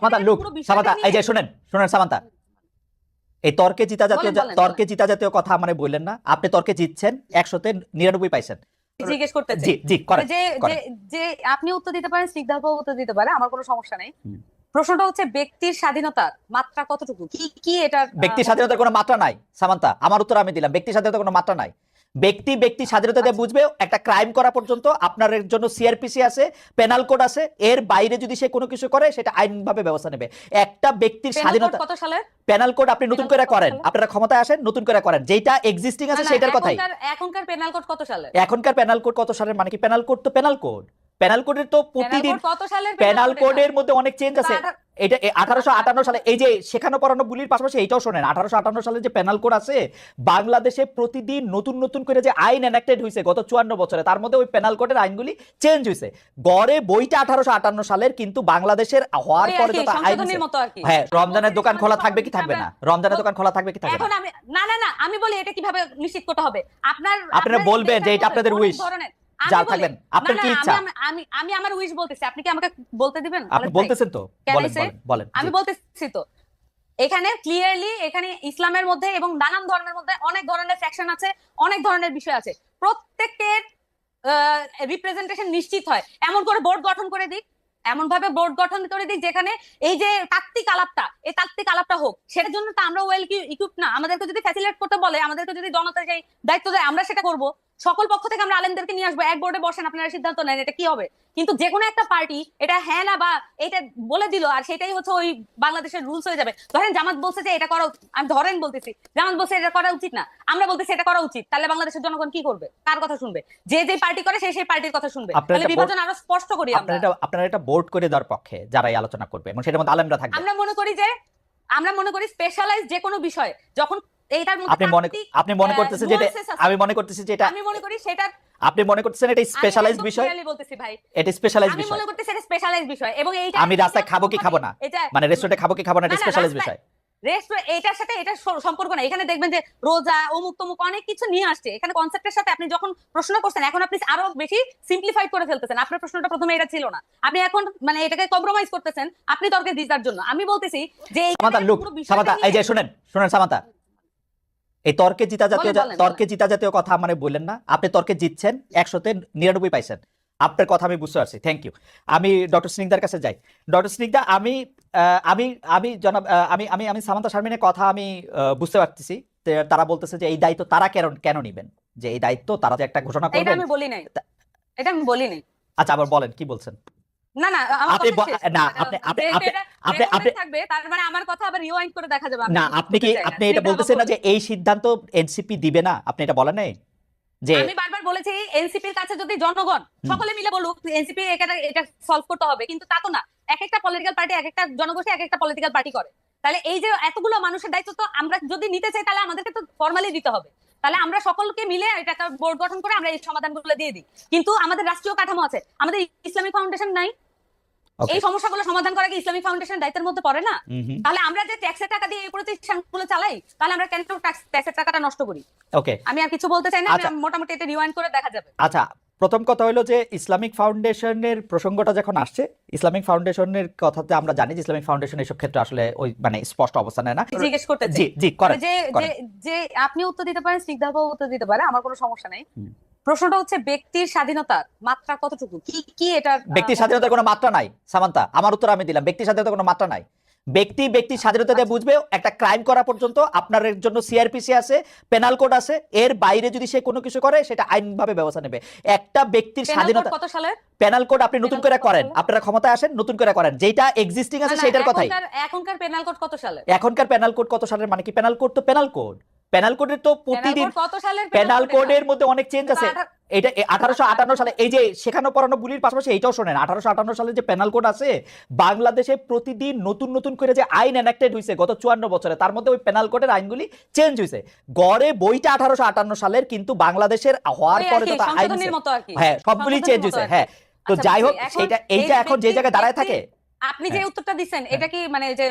Samanta look Samanta এই যে শুনেন শুনেন সামান্তা এই তর্কে জিতা জাতীয় কথা মানে বললেন না। আপনি তর্কে জিতছেন 100-তে 99 পাইছেন। জিজ্ঞেস করতেছি জি জি করেন যে আপনি উত্তর দিতে পারেন, স্নিগ্ধাপ উত্তর দিতে পারে, আমার কোনো সমস্যা নেই। প্রশ্নটা হচ্ছে ব্যক্তির স্বাধীনতার মাত্রা কতটুকু, কি কি এটা? ব্যক্তি স্বাধীনতার কোনো মাত্রা নাই সামান্তা, আমার উত্তর আমি দিলাম। ব্যক্তি স্বাধীনতার কোনো মাত্রা নাই। ব্যক্তি স্বাধীনতা দিয়ে বুঝবে একটা ক্রাইম করা পর্যন্ত আপনার জন্য সিআরপিসি আছে, পেনাল কোড আছে, এর বাইরে যদি সে কোনো কিছু করে সেটা আইনভাবে ব্যবস্থা নেবে। একটা ব্যক্তির স্বাধীনতা কত সালে পেনাল কোড আপনি নতুন করে করেন, আপনারা ক্ষমতায় আসেন নতুন করে করেন, যেটা এক্সিস্টিং আছে সেটার কথাই। এখনকার পেনাল কোড কত সালে? এখনকার পেনাল কোড কত সালের মানে কি? পেনাল কোড তো পেনাল কোড, পেনাল কোডের তো প্রতিদিন কত সালের পেনাল কোডের মধ্যে অনেক চেঞ্জ আছে। এটা 1858 সালে এই যে শেখানো পড়ানো বুলির পাশাপাশি এইটাও শোনেন, 1858 সালে যে পেনাল কোড আছে, বাংলাদেশে প্রতিদিন নতুন নতুন করে যে আইন এনাক্টেড হয়েছে গত 54 বছরে, তার মধ্যে ওই পেনাল কোডের আইনগুলি চেঞ্জ হয়েছে। গড়ে বইটা 1858 সালের, কিন্তু বাংলাদেশের হওয়ার পরে যত আইন, হ্যাঁ, রমজানের দোকান খোলা থাকবে কি থাকবে না, রমজানের দোকান খোলা থাকবে কি থাকবে এখন আমি না আমি বলি এটা কিভাবে নিশ্চিত করতে হবে? আপনারা বলবেন যে এটা আপনাদের উইশ, যা থাকবেন আপনার কি ইচ্ছা। আমি আমার উইশ বলতেছি, আপনি কি আমাকে বলতে দিবেন? আপনি বলতেছেন তো, বলেন। আমি বলতেছি তো, এখানে ক্লিয়ারলি এখানে ইসলামের মধ্যে এবং নানান ধর্মের মধ্যে অনেক ধরনের সেকশন আছে, অনেক ধরনের বিষয় আছে। প্রত্যেকের রিপ্রেজেন্টেশন নিশ্চিত হয়, এমন করে বোর্ড গঠন করে দিক, এমন ভাবে বোর্ড গঠন করে দিক যেখানে এই যে তাত্ত্বিক আলাপটা হোক। সেটার জন্য তো আমরা ওয়েল ইকুইপ না। আমাদেরকে যদি ফ্যাসিলিটেট করতে বলে, আমাদেরকে যদি জনতা যে দায়িত্ব দেয়, আমরা সেটা করব। সকল পক্ষ থেকে আমরা আলেমদেরকে নিয়ে আসবো, এক বোর্ডে বসেন, আপনারা সিদ্ধান্ত নেন এটা কি হবে। কিন্তু যে কোনো একটা পার্টি এটা হ্যাঁ না বা এটা বলে দিল, আর সেটাই হচ্ছে ওই বাংলাদেশের রুলস হয়ে যাবে। ধরেন জামাত বলছে যে এটা করা, আমি ধরেন বলতেছি জামাত বলছে এটা করা উচিত না, আমরা বলতেছি এটা করা উচিত, তাহলে বাংলাদেশের জনগণ কি করবে? কার কথা শুনবে? যে পার্টি করে সেই পার্টির কথা শুনবে। তাহলে বিভাজন আরো স্পষ্ট করি আমরা। আপনারা এটা বোর্ড করে দেওয়ার পক্ষে যারাই আলোচনা করবে এবং সেটার মধ্যে আলেমরা থাকবে। আমরা মনে করি স্পেশালাইজ যে কোনো বিষয় যখন এইটার মধ্যে আপনি মনে করতেছেন যে আমি মনে করতেছি যে এটা, আমি মনে করি সেটা আপনি মনে করতেছেন এটা স্পেশালাইজ বিষয়। আমি বলতেছি ভাই এটা স্পেশালাইজ বিষয়, আমি মনে করতেছি এটা স্পেশালাইজ বিষয়। এবং এইটা আমি রাস্তায় খাবো কি খাবো না, মানে রেস্টুরেন্টে খাবো কি খাবো না, এটা স্পেশালাইজ বিষয়। রেস্টুরেন্ট এটার সাথে এটা সম্পর্ক না। এখানে দেখবেন যে রোজা অমুক তমুক অনেক কিছু নিয়ে আসছে এখানে কনসেপ্টের সাথে। আপনি যখন প্রশ্ন করছেন এখন আপনি আরো বেশি সিম্পলিফাইড করে ফেলতেছেন। আপনার প্রশ্নটা প্রথমে এটা ছিল না, আপনি এখন মানে এটাকে কম্প্রোমাইজ করতেছেন আপনি তর্কে জিতার জন্য। আমি বলতেছি যে সামান্তা লুক সামান্তা এই যে শুনেন সামান্তা, এই তর্কে জিতা জাতীয় কথা মানে বললেন না। আপনি তর্কে জিতছেন 100-তে 99 পাইছেন। আপনার কথা আমি বুঝতে পারছি, থ্যাংক ইউ। আমি ডক্টর স্নিগ্ধার কাছে যাই। ডক্টর স্নিগ্ধা, আমি জনাব আমি সামান্তা শারমিনের কথা আমি বুঝতে পারতেছি। তারা বলতেছে যে এই দায়িত্ব তারা কেন নিবেন, যে এই দায়িত্ব তারা যে একটা ঘোষণা করবেন। এটা আমি বলি নাই। আচ্ছা আবার বলেন কি বলছেন। আপনি এটা বলতেছেন না যে এই সিদ্ধান্ত এনসিপি দিবে না, আপনি এটা বলেন নাই? যে আমি বারবার বলেছি এনসিপির কাছে যদি জনগণ সকলে মিলে বলুক এনসিপি এটা সলভ করতে হবে, কিন্তু তা তো না। এক একটা পলিটিক্যাল পার্টি, এক একটা জনগোষ্ঠী এক একটা পলিটিক্যাল পার্টি করে। তাহলে এই যে এতগুলো মানুষের দায়িত্ব তো আমরা যদি নিতে চাই তাহলে আমাদেরকে তো ফর্মালি দিতে হবে। তাহলে আমরা সকলকে মিলে এটা একটা বোর্ড গঠন করে আমরা এই সমাধানগুলো দিয়ে দিই। কিন্তু আমাদের রাষ্ট্রীয় কাঠামো আছে, আমাদের ইসলামিক ফাউন্ডেশন নাই। এই সমস্যাগুলো সমাধান করা কি ইসলামিক ফাউন্ডেশনের দায়িত্বের মধ্যে পড়ে না? তাহলে আমরা যে ট্যাক্সের টাকা দিয়ে এই প্রতিষ্ঠানগুলো চালাই, তাহলে আমরা কেন ট্যাক্সের টাকাটা নষ্ট করি? ওকে, আমি আর কিছু বলতে চাই না, মোটামুটি এটা রিওয়াইন্ড করে দেখা যাবে। আচ্ছা, প্রথম কথা হলো যে ইসলামিক ফাউন্ডেশনের প্রসঙ্গটা যখন আসছে, ইসলামিক ফাউন্ডেশনের কথাতে আমরা জানি যে ইসলামিক ফাউন্ডেশন এসব ক্ষেত্রে আসলে ওই মানে স্পষ্ট অবস্থান নেয় না। জিজ্ঞেস করতে জি জি করেন যে আপনি উত্তর দিতে পারেন, স্নিগ্ধাপ উত্তর দিতে পারে, আমার কোনো সমস্যা নেই। প্রশ্নটা হচ্ছে ব্যক্তির স্বাধীনতার মাত্রা কতটুকু, কি কি এটা? ব্যক্তির স্বাধীনতার কোনো মাত্রা নাই সামান্তা, আমার উত্তর আমি দিলাম। ব্যক্তির স্বাধীনতার কোনো মাত্রা নাই। ব্যক্তি স্বাধীনতা দিয়ে বুঝবে একটা ক্রাইম করা পর্যন্ত আপনার জন্য সিআরপিসি আছে, পেনাল কোড আছে, এর বাইরে যদি সে কোনো কিছু করে সেটা আইনভাবে ব্যবস্থা নেবে। একটা ব্যক্তির স্বাধীনতা কত সালে পেনাল কোড আপনি নতুন করে করেন, আপনারা ক্ষমতায় আসেন নতুন করে করেন, যেটা এক্সিস্টিং আছে সেটার কথাই। এখনকার পেনাল কোড কত সালে? এখনকার পেনাল কোড কত সালের মানে কি? পেনাল কোড তো পেনাল কোড, পেনাল কোডের তো প্রতিদিন পেনাল কোডের মধ্যে অনেক চেঞ্জ আছে। এটা 1858 সালে এই যে শেখানো পড়ানো বুলির পাশাপাশি এইটাও শোনেন, 1858 সালে যে পেনাল কোড আছে, বাংলাদেশে প্রতিদিন নতুন নতুন করে যে আইন এনাক্টেড হয়েছে গত 54 বছরে, তার মধ্যে ওই পেনাল কোডের আইনগুলি চেঞ্জ হয়েছে। গড়ে বইটা 1858 সালের, কিন্তু বাংলাদেশের হওয়ার পরে তো আইন, হ্যাঁ, সবগুলি চেঞ্জ হয়েছে। হ্যাঁ, তো যাই হোক এইটা এখন যে জায়গায় দাঁড়ায় থাকে, আপনি যে হ্যাঁ। উত্তরটা দিচ্ছেন এটা কি মানে যে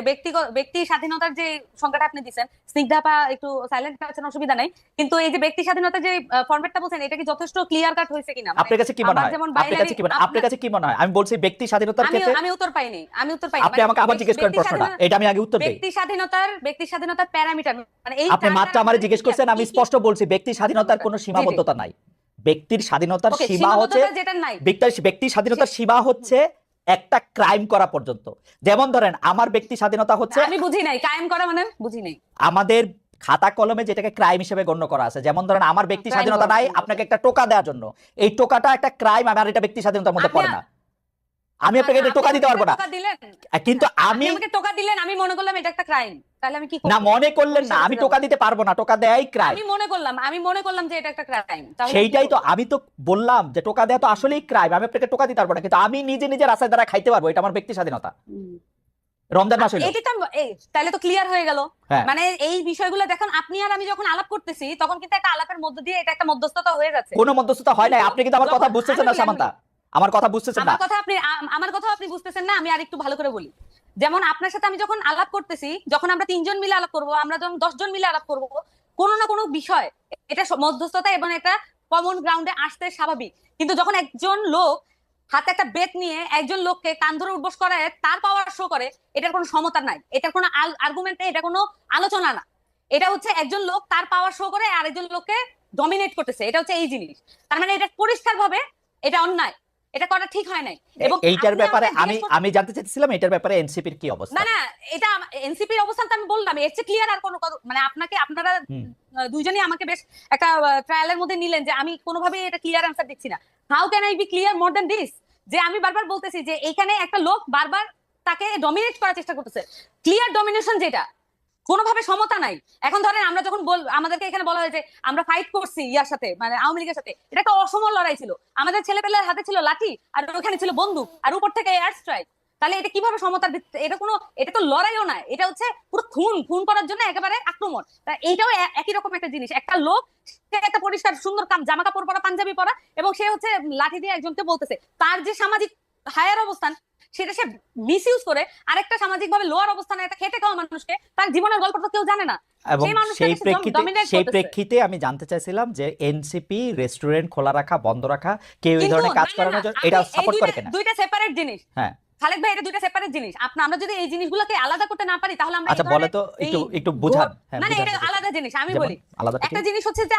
ব্যক্তি স্বাধীনতার যে সংজ্ঞাটা আপনি দিচ্ছেন, স্নিগ্ধাপা একটু সাইলেন্ট আছেন, অসুবিধা নাই, কিন্তু এই যে ব্যক্তি স্বাধীনতার যে ফরম্যাটটা বলছেন এটা কি যথেষ্ট ক্লিয়ার কাট হয়েছে কিনা? মানে আপনার কাছে কি মনে আমার হয়? যেমন আপনার কাছে কি মনে হয়? আপনার কাছে কি মনে হয়? আমি বলছি ব্যক্তি স্বাধীনতার আমি ক্ষেত্রে আমি উত্তর পাইনি, আমি উত্তর পাইনি। আপনি আমাকে আবার জিজ্ঞেস করেন প্রশ্নটা, এটা আমি আগে উত্তর দেই। ব্যক্তি স্বাধীনতার প্যারামিটার মানে এই আপনি মাত্র আমারে জিজ্ঞেস করছেন, আমি স্পষ্ট বলছি ব্যক্তি স্বাধীনতার কোনো সীমাবদ্ধতা নাই। ব্যক্তির স্বাধীনতার ওকে, সীমা হচ্ছে সীমাবদ্ধতা যেটা নাই, ব্যক্তি স্বাধীনতার সীমা হচ্ছে একটা ক্রাইম করা পর্যন্ত। যেমন ধরেন আমার ব্যক্তি স্বাধীনতা হচ্ছে, আমি বুঝি নাই কায়েম করা মানে বুঝি নাই। আমাদের খাতা কলমে যেটাকে ক্রাইম হিসেবে গণ্য করা আছে, যেমন ধরেন আমার ব্যক্তি Crime স্বাধীনতা করা। নাই আপনাকে একটা টোকা দেওয়ার জন্য, এই টোকাটা একটা ক্রাইম, আমার এটা ব্যক্তি স্বাধীনতার মধ্যে আপনি- পড়ে না। আমি আপনাকে এটা টোকা দিতে পারবো না, টোকা দিলেন, কিন্তু আপনি আমি আমাকে টোকা দিলেন, আমি মনে করলাম এটা একটা ক্রাইম, তাহলে আমি কি করব? না মনে করলেন না, আমি টোকা দিতে পারবো না, টোকা দেয়াই ক্রাইম। আমি মনে করলাম যে এটা একটা ক্রাইম, তাহলে সেইটাই তো আমি তো বললাম যে টোকা দেওয়া তো আসলেই ক্রাইম, আমি আপনাকে টোকা দিতে পারবো না, কিন্তু আমি নিজে নিজে রাস্তায় দ্বারা খাইতে পারবো, এটা আমার ব্যক্তি স্বাধীনতা। রমজান মাস হইলো, এটি তো তাহলে তো ক্লিয়ার হয়ে গেল। হ্যাঁ। মানে এই বিষয়গুলো দেখুন, আপনি আর আমি যখন আলাপ করতেছি তখন কিন্তু একটা আলাপের মধ্য দিয়ে এটা একটা মধ্যস্থতা হয়ে যাচ্ছে। কোনো মধ্যস্থতা হয় নাই, আপনি কিন্তু আমার কথা যখন- বুঝতেছেন না আমি- সামান্তা, আমার কথা বুঝতেছেন না। আমার কথা আপনি বুঝতেছেন না, আমি আর একটু ভালো করে বলি। যেমন আপনার সাথে আমি যখন আলাপ করতেছি, যখন আমরা 3 জন মিলে আলাপ করব, আমরা যখন 10 জন মিলে আলাপ করব, কোনো না কোনো বিষয় এটা মধ্যস্থতা এবং একটা কমন গ্রাউন্ডে আসতে স্বাভাবিক। কিন্তু যখন একজন লোক হাতে একটা বেত নিয়ে একজন লোককে কান ধরে উঠবোস করায় তার পাওয়ার শো করে, এটার কোনো সমতা নাই, এটার কোনো আর্গুমেন্ট নেই, এটা কোনো আলোচনা না। এটা হচ্ছে একজন লোক তার পাওয়ার শো করে আরেকজন লোককে ডমিনেট করতেছে, এটা হচ্ছে এই জিনিস। তার মানে এটা পরিষ্কার ভাবে এটা অন্যায়, এটা করা ঠিক হয় নাই। এবং এইটার আপনি ব্যাপারে আমাকে আমি জিজ্ঞেস করছেন- আমি জানতে চাইছিলাম এটার ব্যাপারে এনসিপির কি অবস্থা। না না, এটা এনসিপির অবস্থান তো আমি বললাম, এর চেয়ে ক্লিয়ার আর কোনো মানে আপনারা হুম। দুইজনই আমাকে বেশ একটা ট্রায়ালের মধ্যে নিলেন যে আমি কোনোভাবেই এটা ক্লিয়ার অ্যান্সার দিচ্ছি না। How can I be clear more than this? যে আমি বারবার বলতেছি যে এইখানে একটা লোক বারবার তাকে ডমিনেট করার চেষ্টা করতেছে, ক্লিয়ার ডমিনেশন যেটা, কোনোভাবে সমতা নাই। এখন ধরেন আমরা যখন আমাদেরকে এখানে বলা হয়েছে আমরা ফাইট করছি ইয়ার সাথে, মানে আওয়ামী লীগের সাথে, এটা একটা অসম লড়াই ছিল, আমাদের ছেলেপেলের হাতে ছিল লাঠি আর ওখানে ছিল বন্দুক আর উপর থেকে এয়ার স্ট্রাইক, তাহলে এটা কিভাবে সমতার ভিত্তিতে? এটা তো লড়াইও না, এটা হচ্ছে পুরো খুন করার জন্য একেবারে আক্রমণ। এইটাও একই রকম একটা জিনিস, একটা লোক সে একটা পরিষ্কার সুন্দর জামা কাপড় পরা, পাঞ্জাবি পরা, এবং সে হচ্ছে লাঠি দিয়ে একজনকে বলতেছে, তার যে সামাজিক হায়ার অবস্থান সেটা সে মিসইউজ করে আরেকটা সামাজিক ভাবে লোয়ার অবস্থানে একটা খেটে খাওয়া মানুষকে, তার জীবনের গল্প তো কেউ জানে না, এবং সেই প্রেক্ষিতে আমি জানতে চাইছিলাম যে এনসিপি রেস্টুরেন্ট খোলা রাখা, বন্ধ রাখা, কেউ এই ধরনের কাজ করানোর জন্য এটা সাপোর্ট করে কিনা? দুইটা সেপারেট জিনিস। হ্যাঁ খালেদ ভাই, এটা দুইটা সেপারেট জিনিস। আমরা যদি এই জিনিসগুলোকে আলাদা করতে না পারি তাহলে আমরা আচ্ছা বলে তো একটু বুঝান। হ্যাঁ, মানে বুঝান এটা বুঝান। আলাদা জিনিস, আমি যেমন বলি। আলাদাটা কি? একটা জিনিস হচ্ছে যে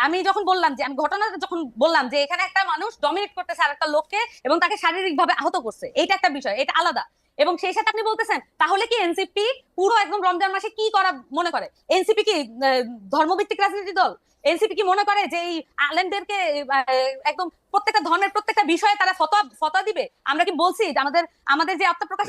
আমি যখন বললাম যে আমি ঘটনাটা যখন বললাম যে এখানে একটা মানুষ ডমিনেট করতেছে আরেকটা লোককে এবং তাকে শারীরিকভাবে আহত করছে, এইটা একটা বিষয়, এটা আলাদা। এবং সেই সাথে আপনি বলতেছেন তাহলে কি এনসিপি পুরো একদম রমজান মাসে কি করা মনে করে? এনসিপি কি ধর্মভিত্তিক রাজনীতি দল? এনসিপি কি মনে করে যে এই আলেমদেরকে একদম প্রত্যেকটা ধর্মের প্রত্যেকটা বিষয়ে তারা ফতোয়া দিবে? আমরা কি বলছি যে আমাদের যে আত্মপ্রকাশ